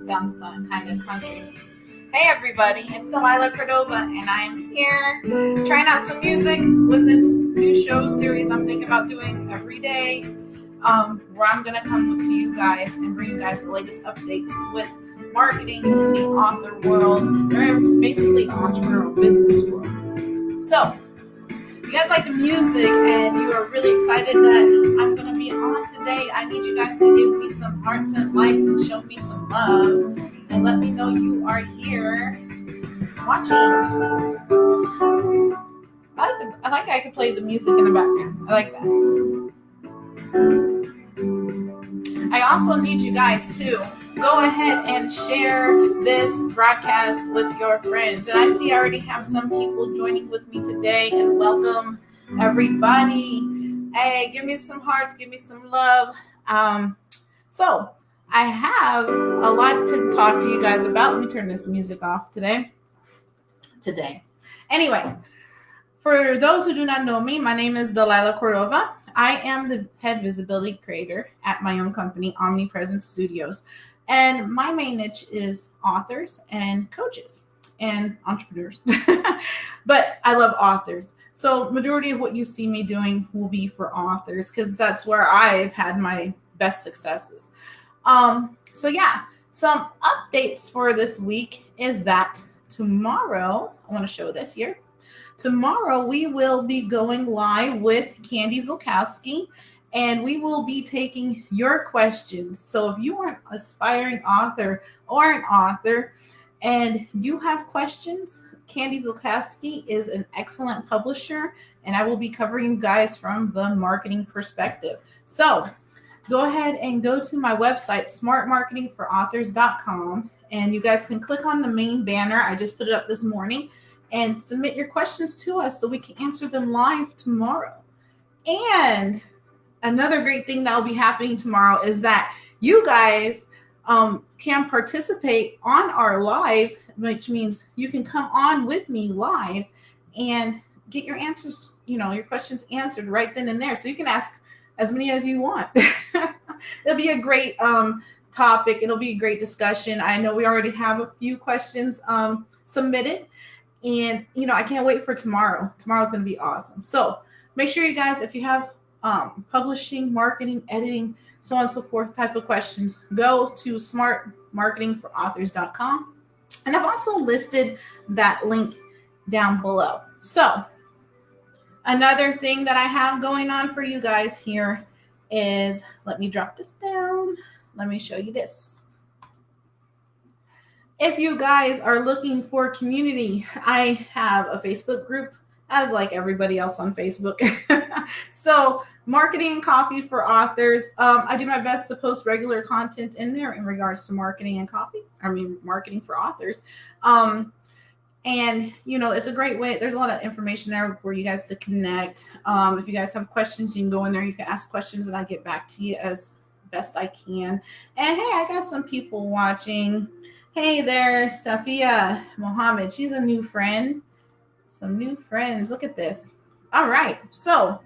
sounds kind of country. Hey everybody, it's Delilah Cordova, and I'm here trying out some music with this new show series I'm thinking about doing every day, where I'm going to come to you guys and bring you guys the latest updates with marketing in the author world, or basically entrepreneurial business world. So, if you guys like the music and you are really excited that I'm going to be on today, I need you guys to give me some hearts and likes and show me some love and let me know you are here watching. I like I can play the music in the background. I like that. I also need you guys to go ahead and share this broadcast with your friends. And I see I already have some people joining with me today, and welcome everybody. Hey, give me some hearts, give me some love. So I have a lot to talk to you guys about. Let me turn this music off today. Anyway, for those who do not know me, my name is Delilah Cordova. I am the head visibility creator at my own company, Omnipresence Studios. And my main niche is authors and coaches and entrepreneurs. But I love authors. So majority of what you see me doing will be for authors because that's where I've had my best successes. So yeah, some updates for this week is that tomorrow, I want to show this here. Tomorrow we will be going live with Candy Zulkowski, and we will be taking your questions. So if you are an aspiring author or an author and you have questions, Candy Zulkowski is an excellent publisher, and I will be covering you guys from the marketing perspective. So go ahead and go to my website, smartmarketingforauthors.com, and you guys can click on the main banner. I just put it up this morning, and submit your questions to us so we can answer them live tomorrow. And another great thing that will be happening tomorrow is that you guys can participate on our live, which means you can come on with me live and get your answers, your questions answered right then and there. So you can ask as many as you want. It'll be a great topic. It'll be a great discussion. I know we already have a few questions submitted. And, I can't wait for tomorrow. Tomorrow's going to be awesome. So make sure you guys, if you have publishing, marketing, editing, so on and so forth type of questions, go to smartmarketingforauthors.com. And I've also listed that link down below. So another thing that I have going on for you guys here is, let me drop this down. Let me show you this. If you guys are looking for community, I have a Facebook group, as like everybody else on Facebook. So marketing and coffee for authors. I do my best to post regular content in there in regards to marketing and marketing for authors. And, it's a great way. There's a lot of information there for you guys to connect. If you guys have questions, you can go in there. You can ask questions and I get back to you as best I can. And hey, I got some people watching. Hey there, Safia Mohammed. She's a new friend. Some new friends. Look at this. All right. So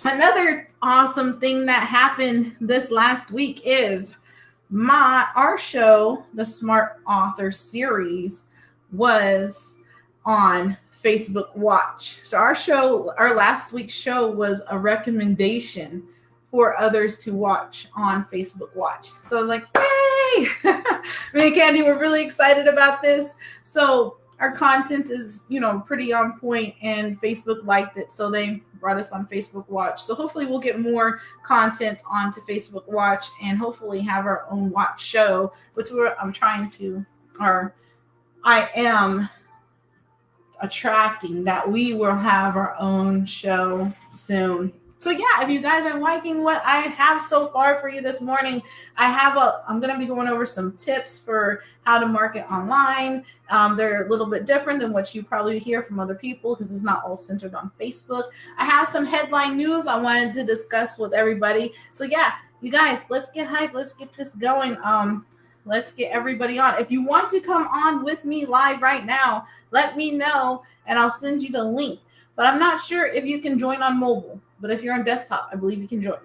another awesome thing that happened this last week is our show, the Smart Author Series, was on Facebook Watch. So our last week's show was a recommendation for others to watch on Facebook Watch. So I was like, yay! Me and Candy were really excited about this. So our content is, pretty on point, and Facebook liked it. So they brought us on Facebook Watch. So hopefully we'll get more content onto Facebook Watch and hopefully have our own watch show, which I am attracting that we will have our own show soon. So yeah, if you guys are liking what I have so far for you this morning, I'm going to be going over some tips for how to market online. They're a little bit different than what you probably hear from other people because it's not all centered on Facebook. I have some headline news I wanted to discuss with everybody. So yeah, you guys, let's get hyped. Let's get this going. Let's get everybody on. If you want to come on with me live right now, let me know and I'll send you the link. But I'm not sure if you can join on mobile. But if you're on desktop, I believe you can join.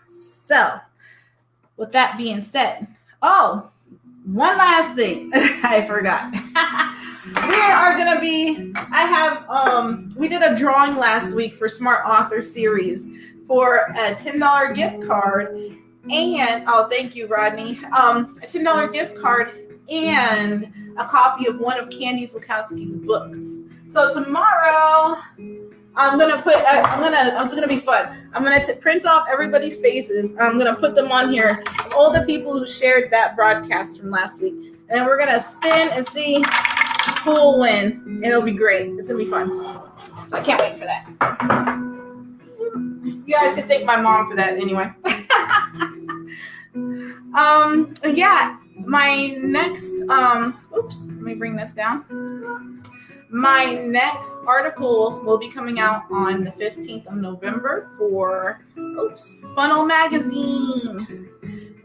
So with that being said, Oh, one last thing I forgot. We are gonna be. I have. We did a drawing last week for Smart Author Series for a $10 gift card, and oh, thank you, Rodney. A $10 gift card and a copy of one of Candy Zukowski's books. So tomorrow, it's gonna be fun. I'm gonna print off everybody's faces. I'm gonna put them on here, all the people who shared that broadcast from last week, and we're gonna spin and see who will win, and it'll be great. It's gonna be fun. So I can't wait for that. You guys can thank my mom for that anyway. Yeah, my next oops, let me bring this down. My next article will be coming out on the 15th of November for Funnel Magazine.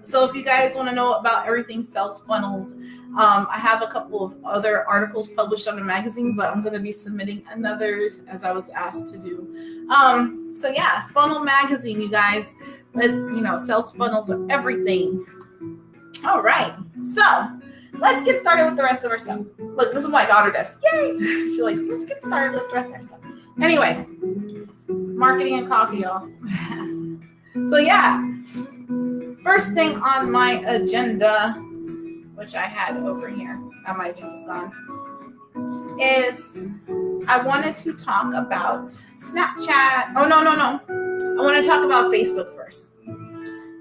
So if you guys want to know about everything sales funnels, I have a couple of other articles published on the magazine, but I'm going to be submitting another as I was asked to do. So yeah, Funnel Magazine, you guys. Sales funnels are everything. All right, so let's get started with the rest of our stuff. Look, this is what my daughter does. Yay! She's like, let's get started with the rest of our stuff. Anyway, marketing and coffee, y'all. So yeah, first thing on my agenda, which I had over here, now my agenda's gone, is I wanted to talk about Snapchat. Oh, no. I want to talk about Facebook first.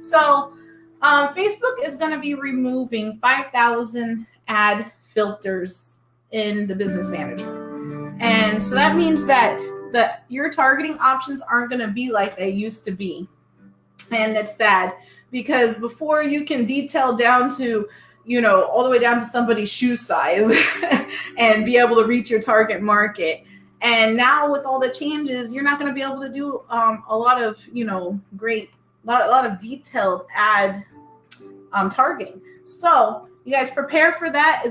So Facebook is going to be removing 5,000 ad filters in the Business Manager. And so that means that your targeting options aren't going to be like they used to be. And it's sad because before you can detail down to, all the way down to somebody's shoe size and be able to reach your target market. And now with all the changes, you're not going to be able to do a lot of, a lot of detailed ad targeting. So you guys prepare for that.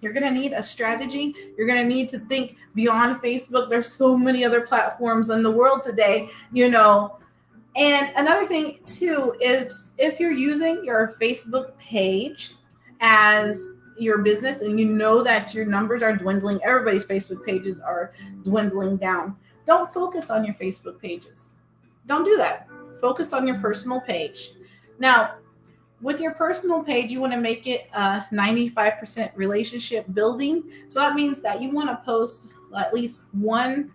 You're going to need a strategy. You're going to need to think beyond Facebook. There's so many other platforms in the world today, And another thing too is if you're using your Facebook page as your business and you know that your numbers are dwindling, everybody's Facebook pages are dwindling down. Don't focus on your Facebook pages. Don't do that. Focus on your personal page. Now, with your personal page, you want to make it 95% relationship building. So that means that you want to post at least one,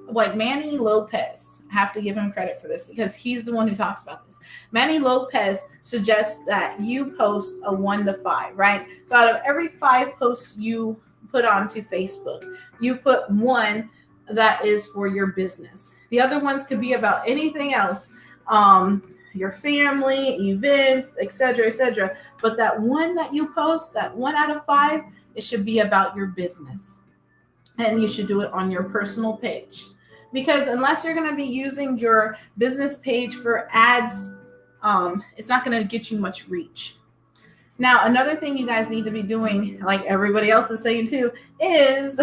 like Manny Lopez. I have to give him credit for this because he's the one who talks about this. Manny Lopez suggests that you post a 1 to 5, right? So out of every 5 posts you put onto Facebook, you put one that is for your business. The other ones could be about anything else, your family, events, etc. But that one that you post, that 1 out of 5, it should be about your business. And you should do it on your personal page. Because unless you're going to be using your business page for ads, it's not going to get you much reach. Now, another thing you guys need to be doing, like everybody else is saying too, is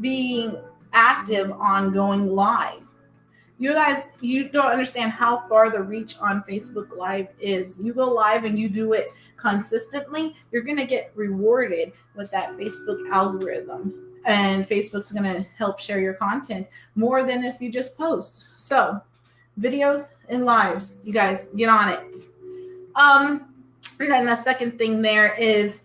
being active on going live. You guys, you don't understand how far the reach on Facebook Live is. You go live and you do it consistently, you're going to get rewarded with that Facebook algorithm. And Facebook's going to help share your content more than if you just post. So videos and lives, you guys get on it. And then the second thing there is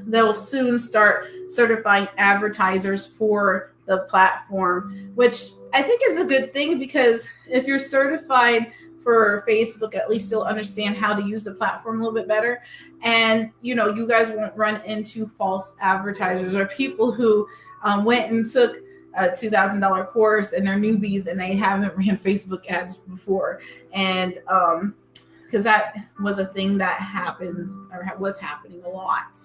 they'll soon start certifying advertisers for the platform, which I think is a good thing because if you're certified for Facebook, at least you'll understand how to use the platform a little bit better. And, you guys won't run into false advertisers or people who went and took a $2,000 course and they're newbies and they haven't ran Facebook ads before. And because that was a thing that happens or was happening a lot.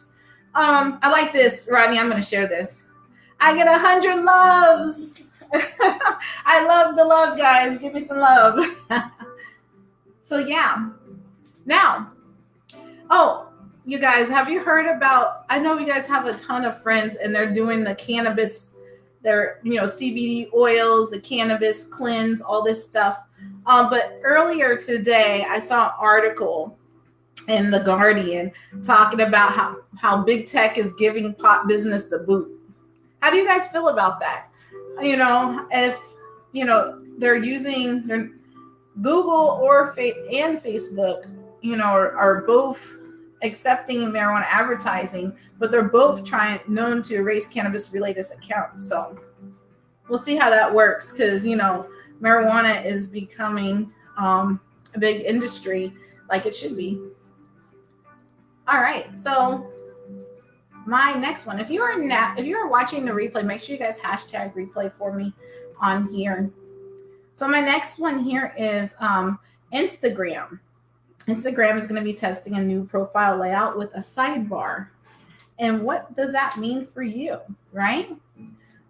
I like this, Rodney. I'm going to share this. I get 100 loves. I love the love, guys. Give me some love. So yeah. Now, you guys, have you heard about, I know you guys have a ton of friends and they're doing the cannabis, CBD oils, the cannabis cleanse, all this stuff. But earlier today, I saw an article in The Guardian talking about how big tech is giving pop business the boot. How do you guys feel about that? If they're using their Google and Facebook, are both accepting marijuana advertising, but they're both known to erase cannabis related accounts. So we'll see how that works, because marijuana is becoming a big industry like it should be. All right, so my next one, if you are watching the replay, make sure you guys hashtag replay for me on here. So my next one here is Instagram. Instagram is going to be testing a new profile layout with a sidebar. And what does that mean for you, right?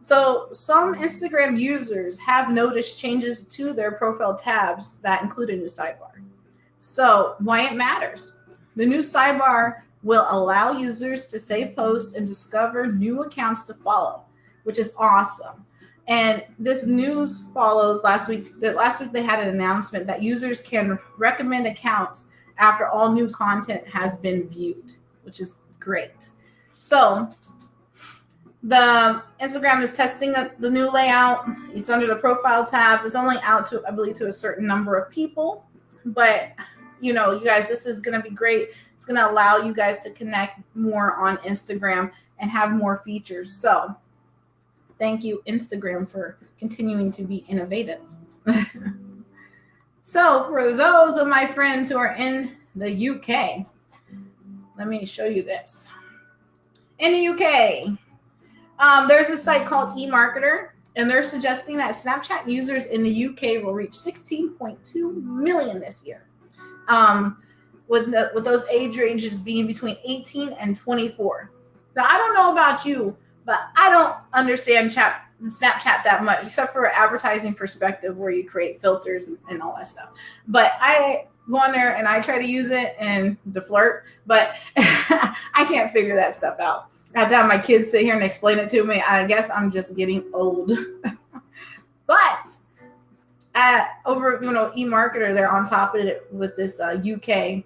So some Instagram users have noticed changes to their profile tabs that include a new sidebar. So why it matters. The new sidebar will allow users to save posts and discover new accounts to follow, which is awesome. And this news follows last week. Last week they had an announcement that users can recommend accounts after all new content has been viewed, which is great. So the Instagram is testing the new layout. It's under the profile tabs. It's only out to, I believe, to a certain number of people. But, you guys, this is going to be great. It's going to allow you guys to connect more on Instagram and have more features. So thank you, Instagram, for continuing to be innovative. So for those of my friends who are in the UK, let me show you this. In the UK, there's a site called eMarketer, and they're suggesting that Snapchat users in the UK will reach 16.2 million this year, with those age ranges being between 18 and 24. Now, I don't know about you, but I don't understand Snapchat that much, except for an advertising perspective where you create filters and all that stuff. But I go on there and I try to use it and to flirt, but I can't figure that stuff out. I have to have my kids sit here and explain it to me. I guess I'm just getting old. But over eMarketer, they're on top of it with this UK.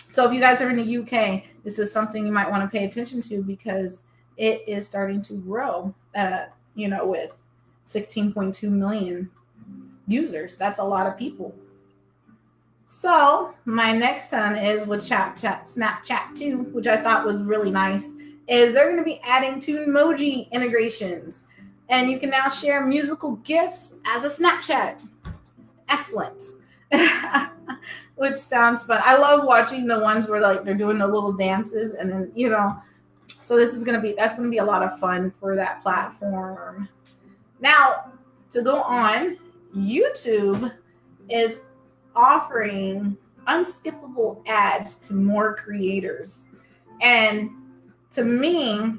So if you guys are in the UK, this is something you might want to pay attention to, because it is starting to grow, with 16.2 million users. That's a lot of people. So my next one is with Snapchat 2, which I thought was really nice, is they're going to be adding 2 emoji integrations. And you can now share musical GIFs as a Snapchat. Excellent. Which sounds fun. I love watching the ones where they're doing the little dances, and then, so that's going to be a lot of fun for that platform. Now, to go on, YouTube is offering unskippable ads to more creators. And to me,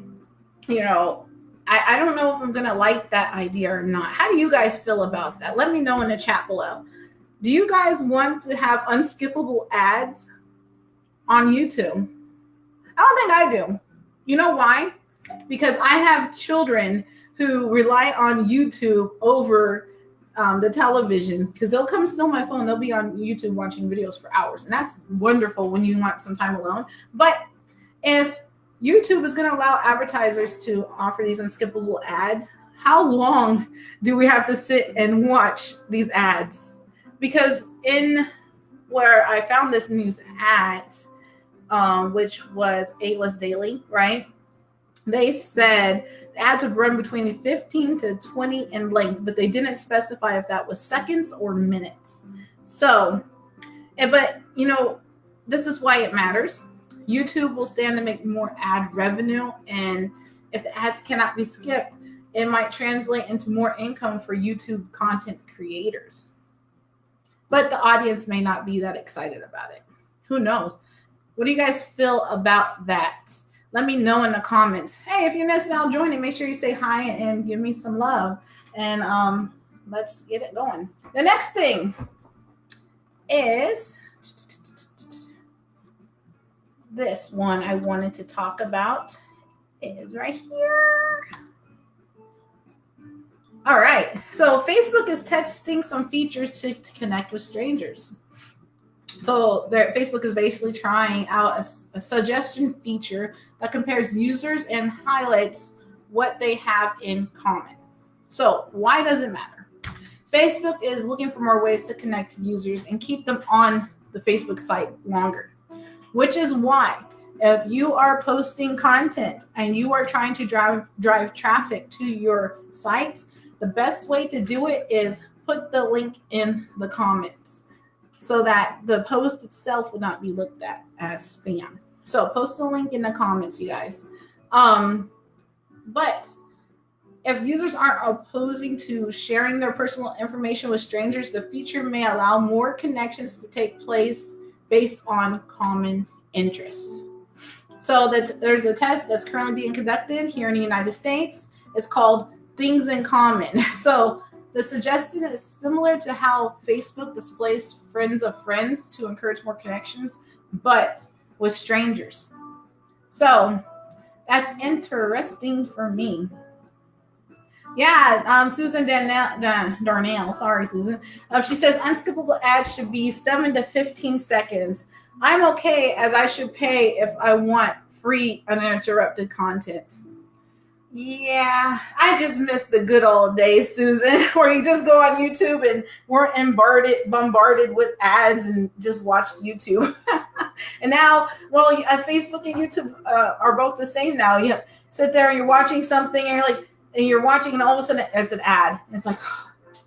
I don't know if I'm going to like that idea or not. How do you guys feel about that? Let me know in the chat below. Do you guys want to have unskippable ads on YouTube? I don't think I do. You know why? Because I have children who rely on YouTube over the television, because they'll come steal my phone. They'll be on YouTube watching videos for hours. And that's wonderful when you want some time alone. But if YouTube is going to allow advertisers to offer these unskippable ads, how long do we have to sit and watch these ads? Because in where I found this news at, which was A-List Daily, right? They said the ads would run between 15 to 20 in length, but they didn't specify if that was seconds or minutes. So, but this is why it matters. YouTube will stand to make more ad revenue, and if the ads cannot be skipped, it might translate into more income for YouTube content creators. But the audience may not be that excited about it. Who knows? What do you guys feel about that? Let me know in the comments. Hey, if you're now joining, make sure you say hi and give me some love. And let's get it going. The next thing is this one I wanted to talk about. It is right here. All right. So Facebook is testing some features to connect with strangers. So Facebook is basically trying out a suggestion feature that compares users and highlights what they have in common. So why does it matter? Facebook is looking for more ways to connect users and keep them on the Facebook site longer, which is why if you are posting content and you are trying to drive traffic to your site, the best way to do it is put the link in the comments so that the post itself will not be looked at as spam. So post the link in the comments, you guys. But if users aren't opposing to sharing their personal information with strangers, the feature may allow more connections to take place based on common interests. So there's a test that's currently being conducted here in the United States. It's called Things in Common. So the suggestion is similar to how Facebook displays friends of friends to encourage more connections, but with strangers. So that's interesting for me. Yeah, Susan Darnell. Sorry, Susan. She says unskippable ads should be 7 to 15 seconds. I'm okay, as I should pay if I want free uninterrupted content. Yeah, I just miss the good old days, Susan, where you just go on YouTube and weren't bombarded with ads and just watched YouTube. And now, well, Facebook and YouTube are both the same now. You sit there and you're watching something and you're watching and all of a sudden it's an ad. It's like,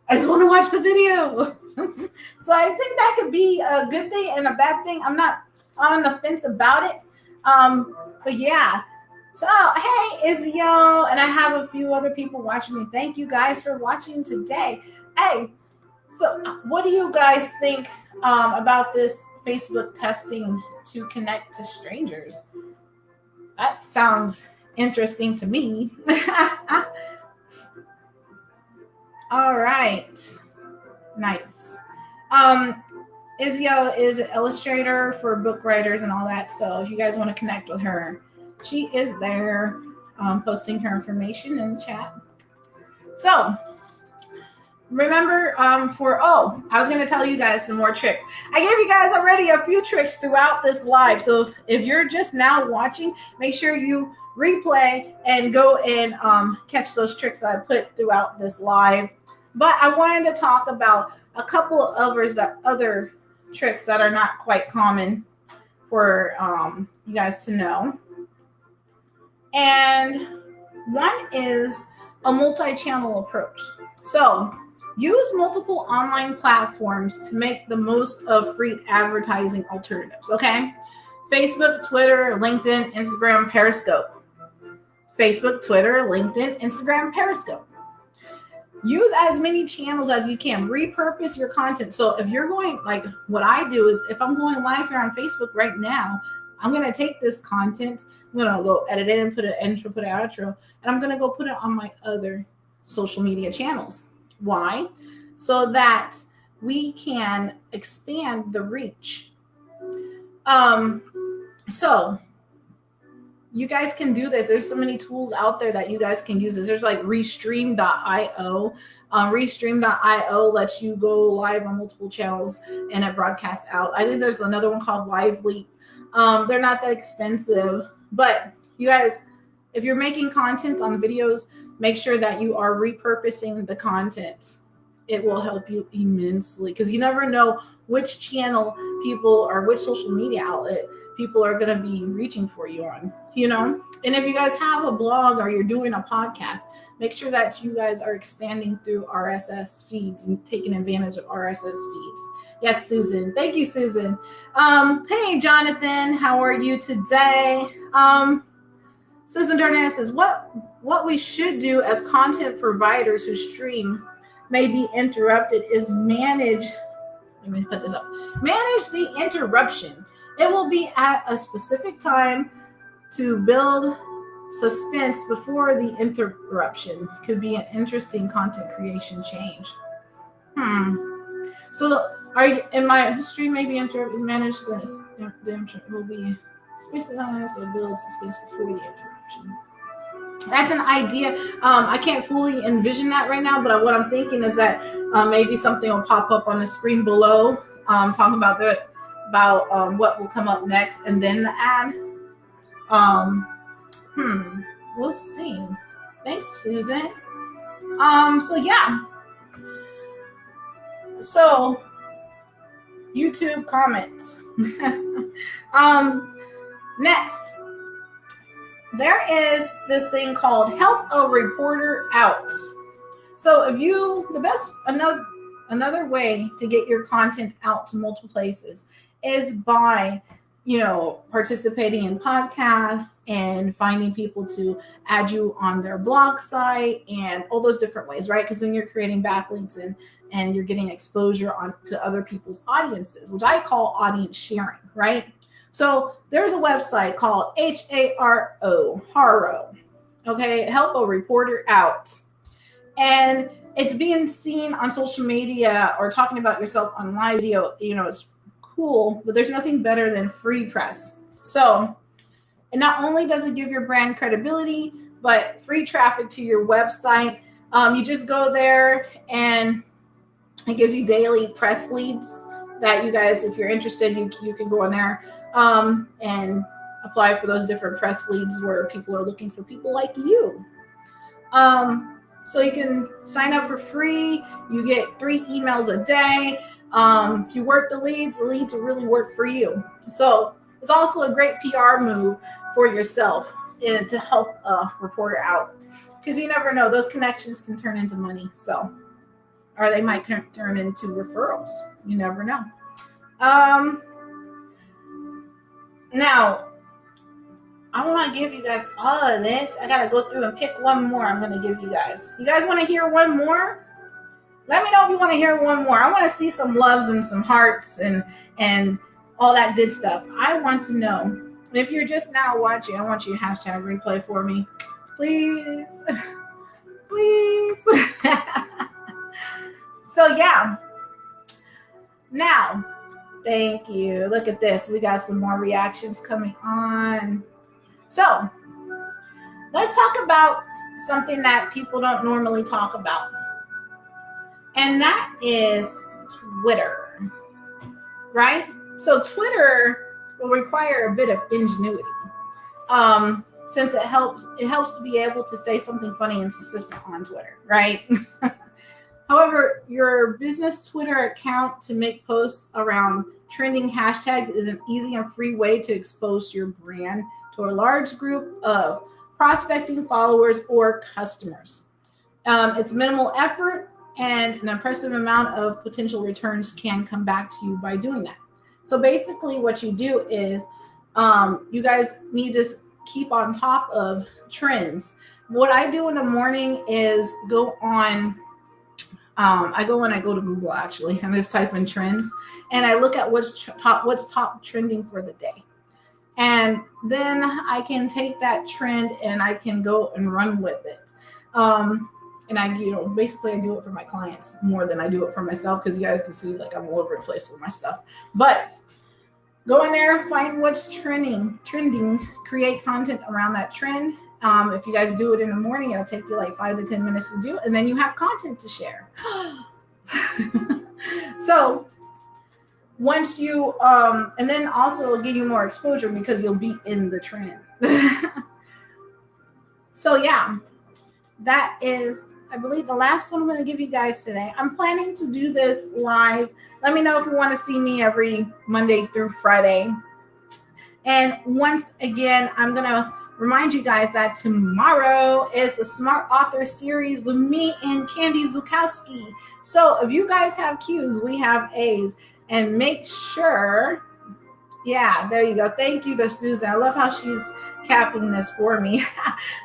I just want to watch the video. So I think that could be a good thing and a bad thing. I'm not on the fence about it. But yeah. So, hey, Izio, and I have a few other people watching me. Thank you guys for watching today. Hey, so what do you guys think about this Facebook testing to connect to strangers? That sounds interesting to me. All right. Nice. Izio is an illustrator for book writers and all that. So if you guys want to connect with her, she is there posting her information in the chat. So remember I was going to tell you guys some more tricks. I gave you guys already a few tricks throughout this live. So if you're just now watching, make sure you replay and go and catch those tricks that I put throughout this live. But I wanted to talk about a couple of other tricks that are not quite common for you guys to know. And one is a multi-channel approach. So use multiple online platforms to make the most of free advertising alternatives, okay? Facebook, Twitter, LinkedIn, Instagram, Periscope. Facebook, Twitter, LinkedIn, Instagram, Periscope. Use as many channels as you can. Repurpose your content. So if you're going, like what I do is if I'm going live here on Facebook right now, I'm going to take this content, I'm going to go edit it and put an intro, put an outro, and I'm going to go put it on my other social media channels. Why? So that we can expand the reach. So you guys can do this. There's so many tools out there that you guys can use. There's like Restream.io. Restream.io lets you go live on multiple channels and it broadcasts out. I think there's another one called Lively. They're not that expensive, but you guys, if you're making content on videos, make sure that you are repurposing the content. It will help you immensely because you never know which channel people or which social media outlet people are going to be reaching for you on, you know? And if you guys have a blog or you're doing a podcast, make sure that you guys are expanding through RSS feeds and taking advantage of RSS feeds. Yes, Susan. Thank you, Susan. Hey, Jonathan, how are you today? Susan Darnell says, what we should do as content providers who stream may be interrupted is manage the interruption. It will be at a specific time to build suspense before the interruption. Could be an interesting content creation change. So in my stream maybe interrupt is managed this. The interrupt will be especially on so build suspense before the interruption. That's an idea. I can't fully envision that right now, but what I'm thinking is that maybe something will pop up on the screen below talking about about what will come up next and then the ad. We'll see. Thanks, Susan. So yeah. So YouTube comments. Next, there is this thing called Help a Reporter Out. So if you, another way to get your content out to multiple places is by, participating in podcasts and finding people to add you on their blog site and all those different ways, right? Because then you're creating backlinks and you're getting exposure on to other people's audiences, which I call audience sharing, right? So there's a website called HARO, okay? Help a Reporter Out. And it's being seen on social media or talking about yourself on live video, it's cool, but there's nothing better than free press. So, and not only does it give your brand credibility, but free traffic to your website. You just go there and it gives you daily press leads that you guys, if you're interested, you can go on there and apply for those different press leads where people are looking for people like you. So you can sign up for free. You get 3 emails a day. If you work the leads will really work for you. So it's also a great PR move for yourself and to help a reporter out, because you never know, those connections can turn into money. So, or they might turn into referrals. You never know. Now, I want to give you guys all of this. I got to go through and pick one more I'm going to give you guys. You guys want to hear one more? Let me know if you want to hear one more. I want to see some loves and some hearts and all that good stuff. I want to know. And if you're just now watching, I want you to hashtag replay for me. Please. Please. So, yeah. Now, thank you. Look at this. We got some more reactions coming on. So, let's talk about something that people don't normally talk about. And that is Twitter, right? So Twitter will require a bit of ingenuity, since it helps to be able to say something funny and consistent on Twitter, right? However, your business Twitter account to make posts around trending hashtags is an easy and free way to expose your brand to a large group of prospecting followers or customers. It's minimal effort, and an impressive amount of potential returns can come back to you by doing that. So basically what you do is you guys need to keep on top of trends. What I do in the morning is go on, I go to Google actually, and just type in trends, and I look at what's top trending for the day. And then I can take that trend and I can go and run with it. And I, basically I do it for my clients more than I do it for myself, because you guys can see like I'm all over the place with my stuff. But go in there, find what's trending, create content around that trend. If you guys do it in the morning, it'll take you like 5 to 10 minutes to do it, and then you have content to share. So once you, and then also it'll give you more exposure because you'll be in the trend. So yeah, that is, I believe, the last one I'm going to give you guys today. I'm planning to do this live. Let me know if you want to see me every Monday through Friday. And once again, I'm going to remind you guys that tomorrow is the Smart Author Series with me and Candy Zukowski. So if you guys have Q's, we have A's. And make sure, yeah, there you go. Thank you to Susan. I love how she's capping this for me.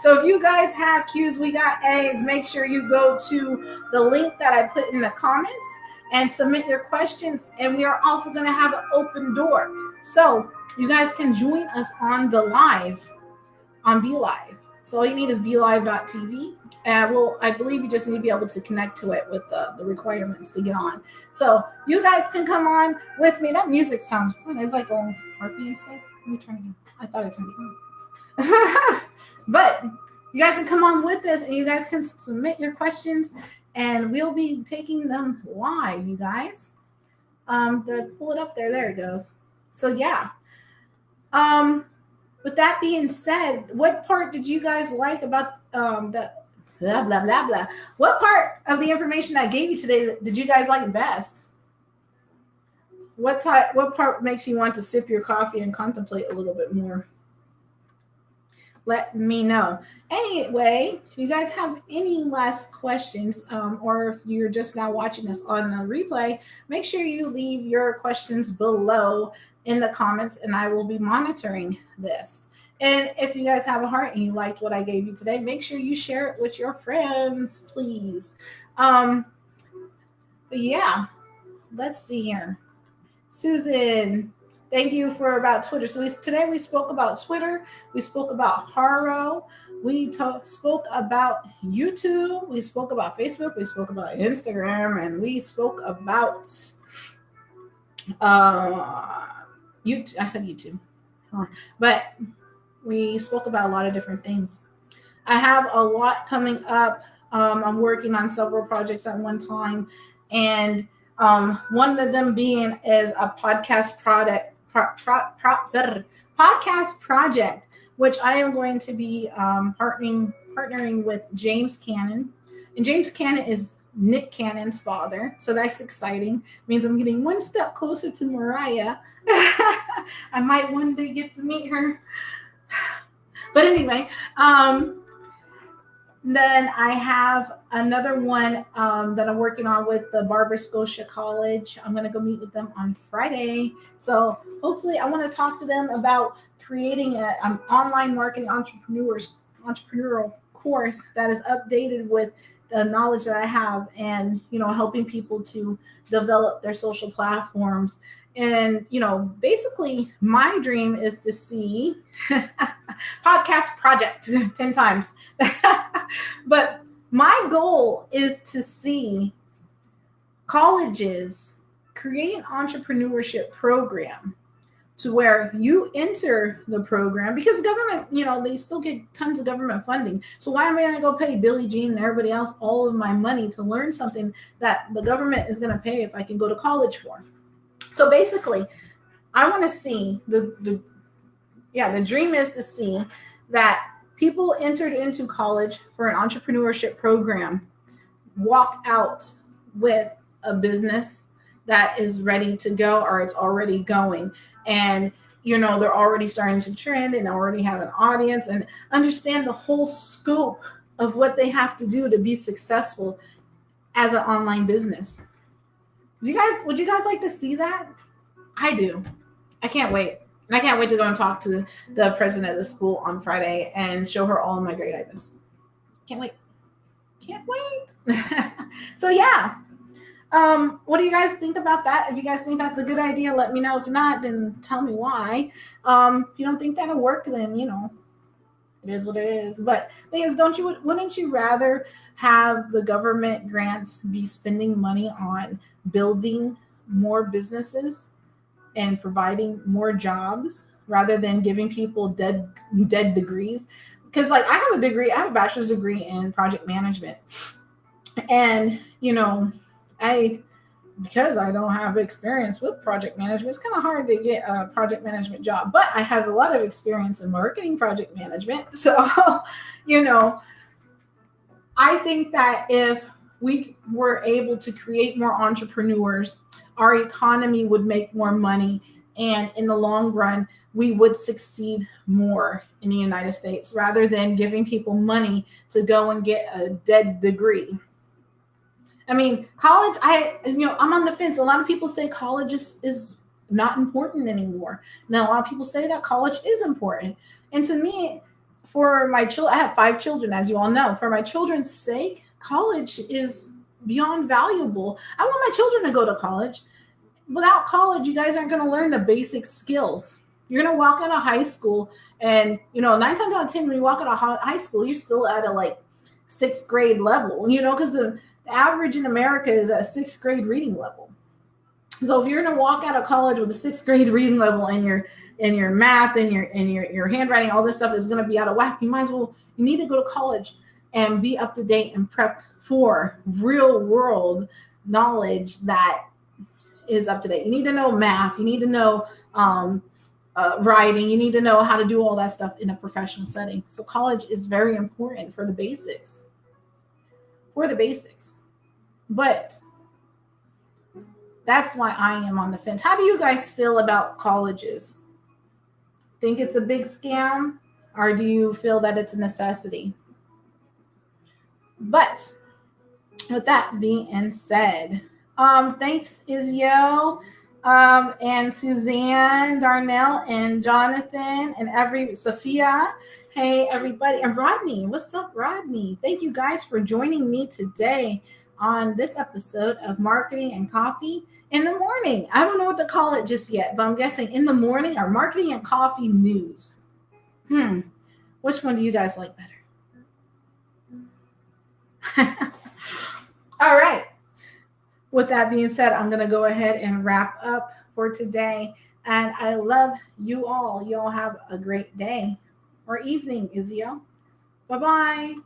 So if you guys have Q's, we got A's, make sure you go to the link that I put in the comments and submit your questions. And we are also going to have an open door. So you guys can join us on the live, on BeLive. So all you need is BeLive.tv. And I believe you just need to be able to connect to it with the requirements to get on. So you guys can come on with me. That music sounds fun. It's like a harpy and stuff. Let me turn it on. I thought I turned it on. But you guys can come on with us, and you guys can submit your questions, and we'll be taking them live, you guys. Pull it up there. There it goes. So yeah. With that being said, what part did you guys like about the blah blah blah blah? What part of the information I gave you today did you guys like best? What part makes you want to sip your coffee and contemplate a little bit more? Let me know. Anyway, if you guys have any last questions, or if you're just now watching us on the replay, make sure you leave your questions below in the comments, and I will be monitoring this. And if you guys have a heart and you liked what I gave you today, make sure you share it with your friends, please. But yeah, let's see here. Susan, thank you for about Twitter. So today we spoke about Twitter. We spoke about Haro. We spoke about YouTube. We spoke about Facebook. We spoke about Instagram, and we spoke about YouTube. I said YouTube, but we spoke about a lot of different things. I have a lot coming up. I'm working on several projects at one time, and one of them being is a podcast podcast project, which I am going to be partnering with James Cannon. And James Cannon is Nick Cannon's father. So that's exciting. It means I'm getting one step closer to Mariah. I might one day get to meet her. But anyway, then I have another one that I'm working on with the Barber Scotia College. I'm going to go meet with them on Friday. So hopefully I want to talk to them about creating an online marketing entrepreneurial course that is updated with the knowledge that I have, and, helping people to develop their social platforms. And, basically my dream is to see podcast project 10 times. But my goal is to see colleges create an entrepreneurship program to where you enter the program, because government, they still get tons of government funding. So why am I going to go pay Billie Jean and everybody else all of my money to learn something that the government is going to pay if I can go to college for? So basically, I want to see the dream is to see that people entered into college for an entrepreneurship program walk out with a business that is ready to go, or it's already going. And, they're already starting to trend and already have an audience and understand the whole scope of what they have to do to be successful as an online business. Would you guys like to see that? I do. I can't wait. And I can't wait to go and talk to the president of the school on Friday and show her all of my great ideas. Can't wait. So yeah. What do you guys think about that? If you guys think that's a good idea, let me know. If not, then tell me why. If you don't think that'll work, then, it is what it is. But the thing is, wouldn't you rather have the government grants be spending money on building more businesses and providing more jobs rather than giving people dead degrees? Because I have a degree, I have a bachelor's degree in project management. And, because I don't have experience with project management, it's kind of hard to get a project management job, but I have a lot of experience in marketing project management. So, I think that if we were able to create more entrepreneurs, our economy would make more money. And in the long run, we would succeed more in the United States rather than giving people money to go and get a dead degree. I mean, college, I'm on the fence. A lot of people say college is not important anymore. Now, a lot of people say that college is important. And to me, for my children, I have 5 children, as you all know. For my children's sake, college is beyond valuable. I want my children to go to college. Without college, you guys aren't going to learn the basic skills. You're going to walk out of high school and, 9 times out of 10, when you walk out of high school, you're still at a 6th grade level, because the average in America is at 6th grade reading level. So if you're going to walk out of college with a 6th grade reading level and your math and your handwriting, all this stuff is going to be out of whack, you need to go to college and be up to date and prepped for real world knowledge that is up to date. You need to know math. You need to know writing. You need to know how to do all that stuff in a professional setting. So college is very important for the basics. For the basics. But that's why I am on the fence. How do you guys feel about colleges? Think it's a big scam, or do you feel that it's a necessity? But with that being said, thanks Izio, and Suzanne, Darnell, and Jonathan, and Sophia. Hey everybody, and Rodney. What's up, Rodney? Thank you guys for joining me today on this episode of Marketing and Coffee in the Morning. I don't know what to call it just yet, but I'm guessing in the morning or Marketing and Coffee News. Which one do you guys like better? All right. With that being said, I'm going to go ahead and wrap up for today. And I love you all. You all have a great day or evening, Izio. Bye-bye.